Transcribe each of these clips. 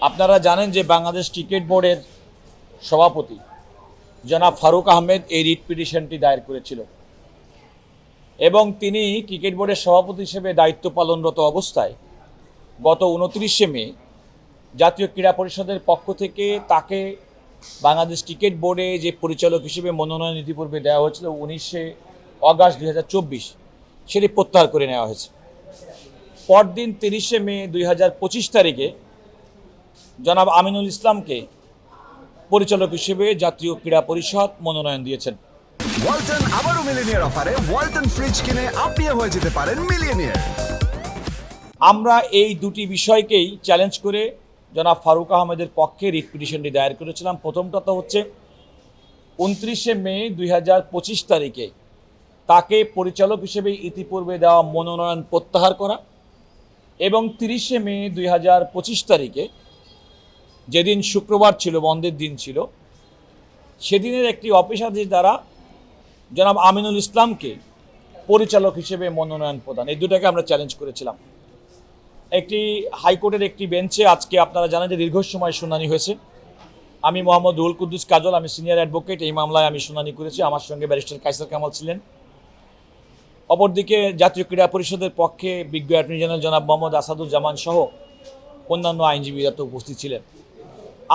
আপনারা জানেন যে বাংলাদেশ ক্রিকেট বোর্ডের সভাপতি জনাব ফারুক আহমেদ এই রিট পিটিশনটি দায়ের করেছিল এবং তিনি ক্রিকেট বোর্ডের সভাপতি হিসেবে দায়িত্ব পালনরত অবস্থায় গত 29শে মে জাতীয় ক্রীড়া পরিষদের পক্ষ থেকে তাকে বাংলাদেশ ক্রিকেট বোর্ডে যে পরিচালক হিসেবে মনোনয়ন ইতিপূর্বে দেওয়া হয়েছিল 19শে অগাস্ট 2024 সেটি প্রত্যাহার করে নেওয়া হয়েছে। পরদিন 30শে মে 2025 তারিখে জনাব আমিনুল ইসলামকে পরিচালক হিসেবে জাতীয় ক্রীড়া পরিষদ মনোনয়ন দিয়েছেন। ওয়ালটন আবারও মিলিয়নিয়ার অফারে ওয়ালটন ফ্রিজ কিনে আপনিও হয়ে যেতে পারেন মিলিয়নিয়ার। আমরা এই দুটি বিষয়কেই চ্যালেঞ্জ করে জনাব ফারুক আহমেদের পক্ষে রিট পিটিশনটি দায়ের করেছিলাম। প্রথমটা তো হচ্ছে 29শে মে 2025 তারিখে তাকে পরিচালক হিসেবে ইতিপূর্বে দেওয়া মনোনয়ন প্রত্যাহার করা এবং 30শে মে 2025 তারিখে যেদিন শুক্রবার ছিল, বন্ধের দিন ছিল, সেদিনের একটি অফিস আদেশ দ্বারা জনাব আমিনুল ইসলামকে পরিচালক হিসেবে মনোনয়ন প্রদান, এই দুটাকে আমরা চ্যালেঞ্জ করেছিলাম। একটি হাইকোর্টের একটি বেঞ্চে আজকে আপনারা জানেন যে দীর্ঘ সময় শুনানি হয়েছে। আমি মোহাম্মদ রুহুল কুদ্দুস কাজল, আমি সিনিয়র অ্যাডভোকেট, এই মামলায় আমি শুনানি করেছি। আমার সঙ্গে ব্যারিস্টার কায়সার কামাল ছিলেন। অপরদিকে জাতীয় ক্রীড়া পরিষদের পক্ষে বিজ্ঞ অ্যাটর্নি জেনারেল জনাব মোহাম্মদ আসাদুজ্জামান সহ অন্যান্য আইনজীবীরা তো উপস্থিত ছিলেন।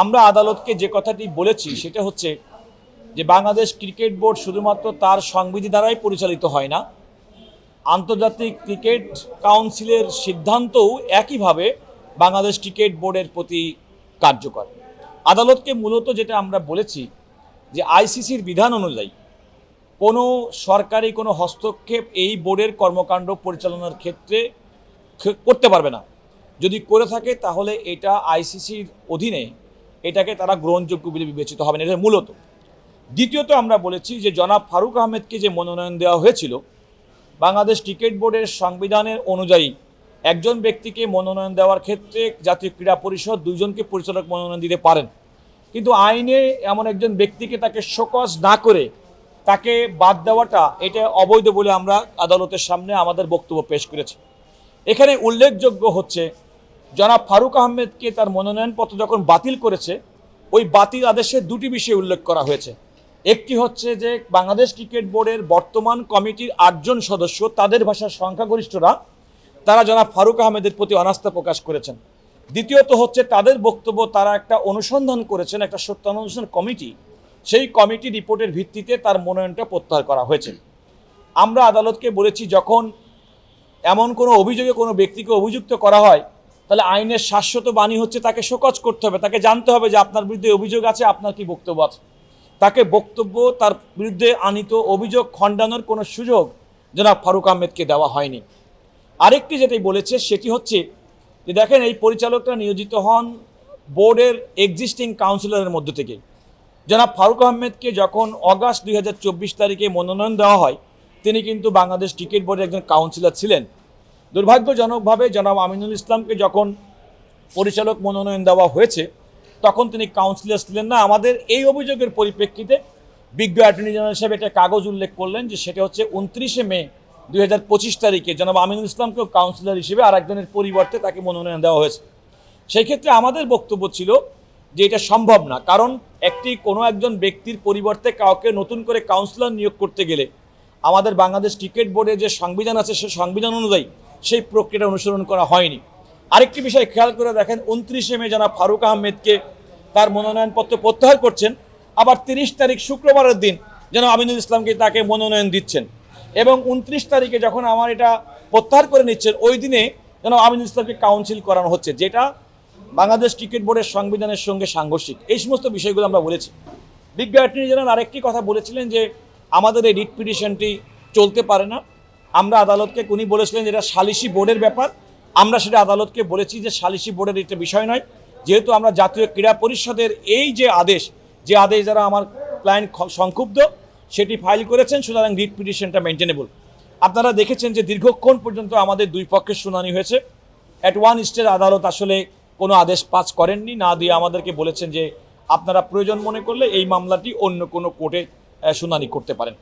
আমরা আদালতকে যে কথাটি বলেছি সেটা হচ্ছে যে বাংলাদেশ ক্রিকেট বোর্ড শুধুমাত্র তার সংবিধি দ্বারাই পরিচালিত হয় না, আন্তর্জাতিক ক্রিকেট কাউন্সিলের সিদ্ধান্তও একইভাবে বাংলাদেশ ক্রিকেট বোর্ডের প্রতি কার্যকর। আদালতকে মূলত যেটা আমরা বলেছি যে আইসিসির বিধান অনুযায়ী কোনো সরকারি কোনো হস্তক্ষেপ এই বোর্ডের কর্মকাণ্ড পরিচালনার ক্ষেত্রে করতে পারবে না। যদি করে থাকে তাহলে এটা আইসিসির অধীনে এটাকে তারা গ্রহণযোগ্য বলে বিবেচিত হবে না, এটা মূলত। দ্বিতীয়ত আমরা বলেছি যে জনাব ফারুক আহমেদকে যে মনোনয়ন দেওয়া হয়েছিল, বাংলাদেশ ক্রিকেট বোর্ডের সংবিধানের অনুযায়ী একজন ব্যক্তিকে মনোনয়ন দেওয়ার ক্ষেত্রে জাতীয় ক্রীড়া পরিষদ দুইজনকে পরিচালক মনোনয়ন দিতে পারেন, কিন্তু আইনে এমন একজন ব্যক্তিকে তাকে শোকজ না করে তাকে বাদ দেওয়াটা এটা অবৈধ বলে আমরা আদালতের সামনে আমাদের বক্তব্য পেশ করেছি। এখানে উল্লেখযোগ্য হচ্ছে জনাব ফারুক আহমেদকে তার মনোনয়নপত্র যখন বাতিল করেছে, ওই বাতিল আদেশে দুটি বিষয় উল্লেখ করা হয়েছে। একটি হচ্ছে যে বাংলাদেশ ক্রিকেট বোর্ডের বর্তমান কমিটির 8 জন সদস্য, তাদের ভাষার সংখ্যাগরিষ্ঠরা, তারা জনাব ফারুক আহমেদের প্রতি অনাস্থা প্রকাশ করেছেন। দ্বিতীয়ত হচ্ছে তাদের বক্তব্য তারা একটা অনুসন্ধান করেছেন, একটা সত্যানুসন্ধান কমিটি, সেই কমিটি রিপোর্টের ভিত্তিতে তার মনোনয়নটা প্রত্যাহার করা হয়েছে। আমরা আদালতকে বলেছি যখন এমন কোনো অভিযোগে কোনো ব্যক্তিকে অভিযুক্ত করা হয় তাহলে আইনের শাশ্বত বাণী হচ্ছে তাকে শোকজ করতে হবে, তাকে জানতে হবে যে আপনার বিরুদ্ধে অভিযোগ আছে, আপনার কি বক্তব্য আছে। তাকে বক্তব্য, তার বিরুদ্ধে আনিত অভিযোগ খণ্ডানোর কোনো সুযোগ জনাব ফারুক আহমেদকে দেওয়া হয়নি। আরেকটি যেটাই বলেছে সেটি হচ্ছে যে দেখেন, এই পরিচালকরা নিয়োজিত হন বোর্ডের এক্সিস্টিং কাউন্সিলরের মধ্য থেকে। জনাব ফারুক আহমেদকে যখন অগাস্ট 2024 তারিখে মনোনয়ন দেওয়া হয়, তিনি কিন্তু বাংলাদেশ ক্রিকেট বোর্ডের একজন কাউন্সিলর ছিলেন। দুর্ভাগ্যজনকভাবে জনাব আমিনুল ইসলামকে যখন পরিচালক মনোনয়ন দেওয়া হয়েছে তখন তিনি কাউন্সিলর ছিলেন না। আমাদের এই অভিযোগের পরিপ্রেক্ষিতে বিজ্ঞ অ্যাটর্নি জেনারেল সাহেব একটা কাগজ উল্লেখ করলেন যে সেটা হচ্ছে 29শে মে 2025 তারিখে জনাব আমিনুল ইসলামকেও কাউন্সিলর হিসেবে আর একজনের পরিবর্তে তাকে মনোনয়ন দেওয়া হয়েছে। সেই ক্ষেত্রে আমাদের বক্তব্য ছিল যে এটা সম্ভব না, কারণ কোনো একজন ব্যক্তির পরিবর্তে কাউকে নতুন করে কাউন্সিলর নিয়োগ করতে গেলে আমাদের বাংলাদেশ ক্রিকেট বোর্ডের যে সংবিধান আছে সেই সংবিধান অনুযায়ী সেই প্রক্রিয়াটা অনুসরণ করা হয়নি। আরেকটি বিষয় খেয়াল করে দেখেন, 29শে মে জনাব ফারুক আহমেদকে তার মনোনয়নপত্র প্রত্যাহার করছেন, আবার 30 তারিখ শুক্রবারের দিন যেন আমিনুল ইসলামকে তাকে মনোনয়ন দিচ্ছেন, এবং 29 তারিখে যখন আমার এটা প্রত্যাহার করে নিচ্ছেন ওই দিনে যেন আমিনুল ইসলামকে কাউন্সিল করানো হচ্ছে, যেটা বাংলাদেশ ক্রিকেট বোর্ডের সংবিধানের সঙ্গে সাংঘর্ষিক। এই সমস্ত বিষয়গুলো আমরা বলেছি। বিজ্ঞ অ্যাটর্নি জেনারেল আরেকটি কথা বলেছিলেন যে আমাদের এই রিট পিটিশনটি চলতে পারে না। আমরা আদালতকে, উনি বলেছিলেন যেটা সালিসি বোর্ডের ব্যাপার। আমরা সেটা আদালতকে বলেছি যে সালিসি বোর্ডের এটা বিষয় নয়, যেহেতু আমরা জাতীয় ক্রীড়া পরিষদের এই যে আদেশ দ্বারা আমার ক্লায়েন্ট সংক্ষুব্ধ সেটি ফাইল করেছেন, সুতরাং রিট পিটিশনটা মেনটেনেবল। আপনারা দেখেছেন যে দীর্ঘক্ষণ পর্যন্ত আমাদের দুই পক্ষের শুনানি হয়েছে। অ্যাট ওয়ান স্টেজ আদালত আসলে কোনো আদেশ পাস করেননি, না দিয়ে আমাদেরকে বলেছেন যে আপনারা প্রয়োজন মনে করলে এই মামলাটি অন্য কোনো কোর্টে শুনানি করতে পারেন।